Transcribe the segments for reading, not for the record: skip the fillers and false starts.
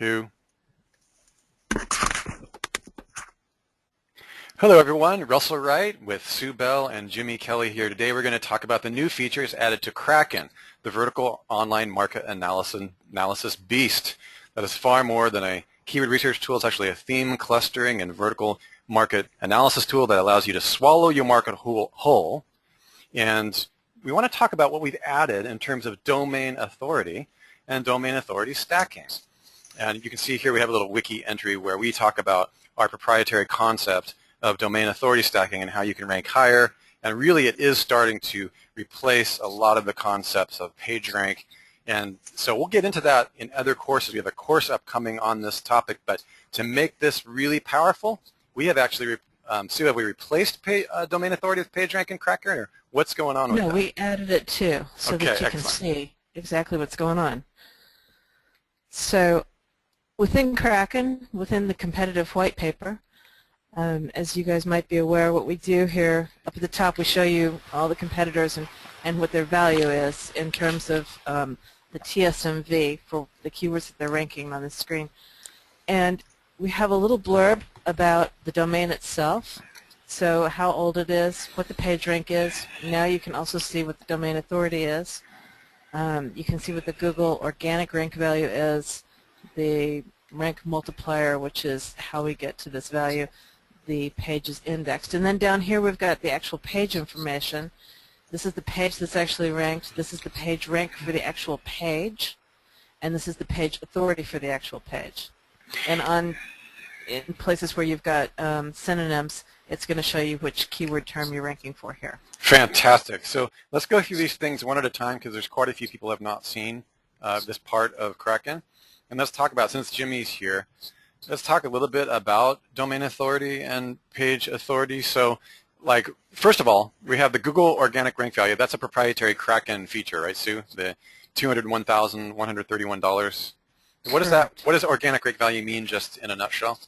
2. Hello everyone, Russell Wright with Sue Bell and Jimmy Kelley here. Today we're going to talk about the new features added to Krakken, the vertical online market analysis beast that is far more than a keyword research tool. It's actually a theme clustering and vertical market analysis tool that allows you to swallow your market whole. And we want to talk about what we've added in terms of domain authority and domain authority stacking. And you can see here we have a little wiki entry where we talk about our proprietary concept of domain authority stacking and how you can rank higher. And really it is starting to replace a lot of the concepts of PageRank. And so we'll get into that in other courses. We have a course upcoming on this topic, but to make this really powerful, we have actually, Sue, have we replaced domain authority with PageRank and Krakken, or what's going on with that? No, we added it too, so okay, that you excellent. can see exactly what's going on. So within Krakken, within the competitive white paper, as you guys might be aware, what we do here up at the top, we show you all the competitors and what their value is in terms of the TSMV for the keywords that they're ranking on the screen. And we have a little blurb about the domain itself, so how old it is, what the page rank is. Now you can also see what the domain authority is. You can see what the Google organic rank value is, the rank multiplier, which is how we get to this value, the page is indexed. And then down here we've got the actual page information. This is the page that's actually ranked. This is the page rank for the actual page. And this is the page authority for the actual page. And in places where you've got synonyms, it's going to show you which keyword term you're ranking for here. Fantastic. So let's go through these things one at a time because there's quite a few people who have not seen this part of Krakken. And let's talk about, since Jimmy's here, let's talk a little bit about domain authority and page authority. So, like, first of all, we have the Google organic rank value. That's a proprietary Krakken feature, right, Sue? The $201,131. What is that? What does organic rank value mean, just in a nutshell?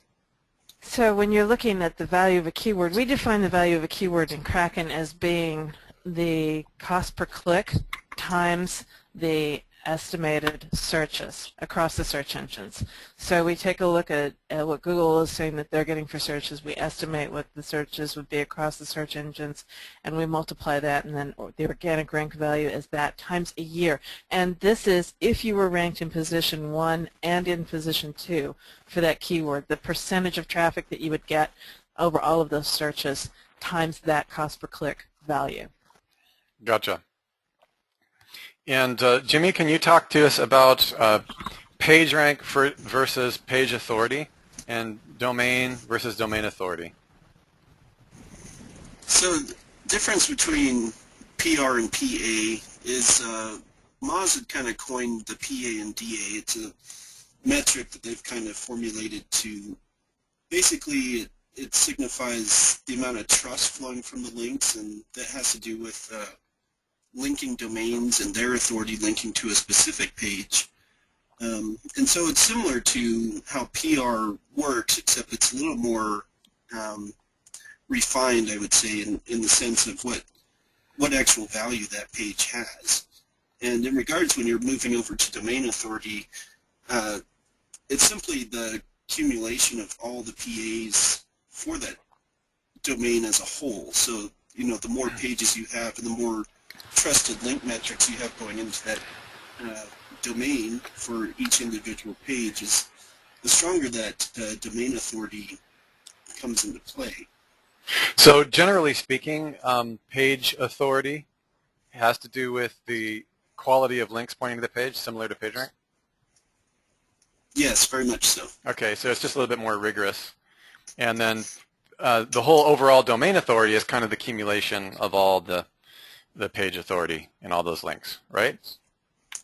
So when you're looking at the value of a keyword, we define the value of a keyword in Krakken as being the cost per click times the estimated searches across the search engines. So we take a look at what Google is saying that they're getting for searches. We estimate what the searches would be across the search engines, and we multiply that, and then the organic rank value is that times a year. And this is if you were ranked in position 1 and in position 2 for that keyword, the percentage of traffic that you would get over all of those searches times that cost per click value. Gotcha. And Jimmy, can you talk to us about page rank versus page authority and domain versus domain authority? So the difference between PR and PA is Moz had kind of coined the PA and DA. It's a metric that they've kind of formulated to basically it signifies the amount of trust flowing from the links, and that has to do with linking domains and their authority linking to a specific page. And so it's similar to how PR works, except it's a little more refined, I would say, in the sense of what actual value that page has. And in regards when you're moving over to domain authority, it's simply the accumulation of all the PAs for that domain as a whole. So, you know, the more pages you have and the more trusted link metrics you have going into that domain for each individual page, is the stronger that domain authority comes into play. So generally speaking, page authority has to do with the quality of links pointing to the page, similar to PageRank? Yes, very much so. Okay, so it's just a little bit more rigorous. And then the whole overall domain authority is kind of the accumulation of all the page authority and all those links, right?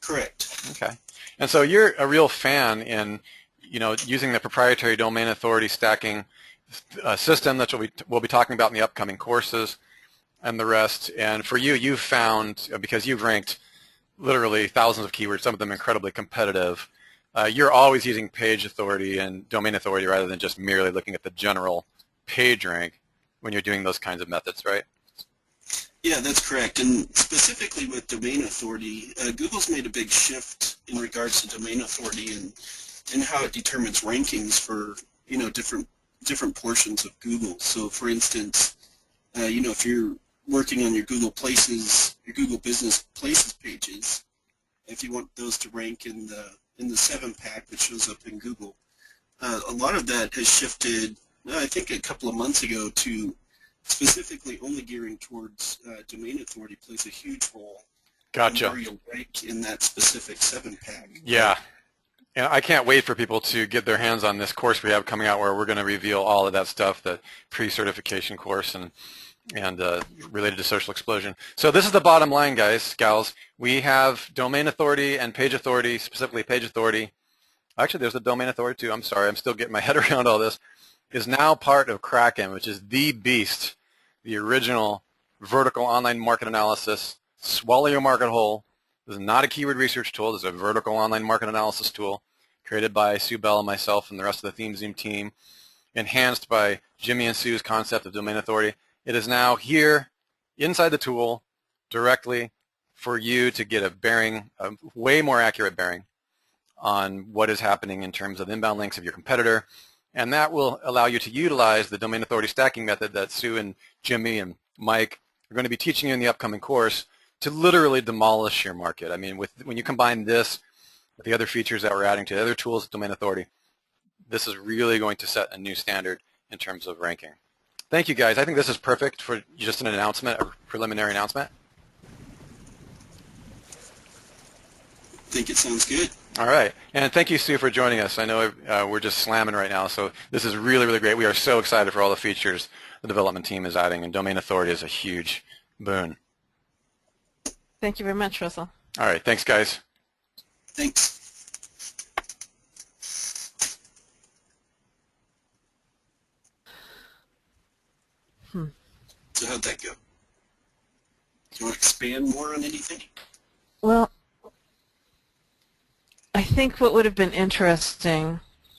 Correct. Okay. And so you're a real fan in, you know, using the proprietary domain authority stacking system that we'll be talking about in the upcoming courses and the rest. And for you, you've found, because you've ranked literally thousands of keywords, some of them incredibly competitive, you're always using page authority and domain authority rather than just merely looking at the general page rank when you're doing those kinds of methods, right? Yeah, that's correct. And specifically with domain authority, Google's made a big shift in regards to domain authority, and and how it determines rankings for, different portions of Google. So, for instance, if you're working on your Google Places, your Google Business Places pages, if you want those to rank in the 7-pack that shows up in Google, a lot of that has shifted, I think a couple of months ago, to specifically only gearing towards domain authority plays a huge role Gotcha. in where you'll rank in that specific 7-pack. Yeah. And I can't wait for people to get their hands on this course we have coming out, where we're going to reveal all of that stuff, the pre-certification course and related to social explosion. So this is the bottom line, guys, gals. We have domain authority and page authority, specifically page authority. Actually, there's the domain authority too. I'm sorry, I'm still getting my head around all this. Is now part of Krakken, which is the beast, the original vertical online market analysis. Swallow your market whole. This is not a keyword research tool. This is a vertical online market analysis tool created by Sue Bell and myself and the rest of the ThemeZoom team, enhanced by Jimmy and Sue's concept of domain authority. It is now here inside the tool directly for you to get a bearing, a way more accurate bearing on what is happening in terms of inbound links of your competitor. And that will allow you to utilize the domain authority stacking method that Sue and Jimmy and Mike are going to be teaching you in the upcoming course to literally demolish your market. I mean, when you combine this with the other features that we're adding to the other tools of domain authority, this is really going to set a new standard in terms of ranking. Thank you, guys. I think this is perfect for just an announcement, a preliminary announcement. I think it sounds good. All right. And thank you, Sue, for joining us. I know we're just slamming right now, so this is really, really great. We are so excited for all the features the development team is adding, and domain authority is a huge boon. Thank you very much, Russell. All right. Thanks, guys. Thanks. So how'd that go? Do you want to expand more on anything? Well, I think what would have been interesting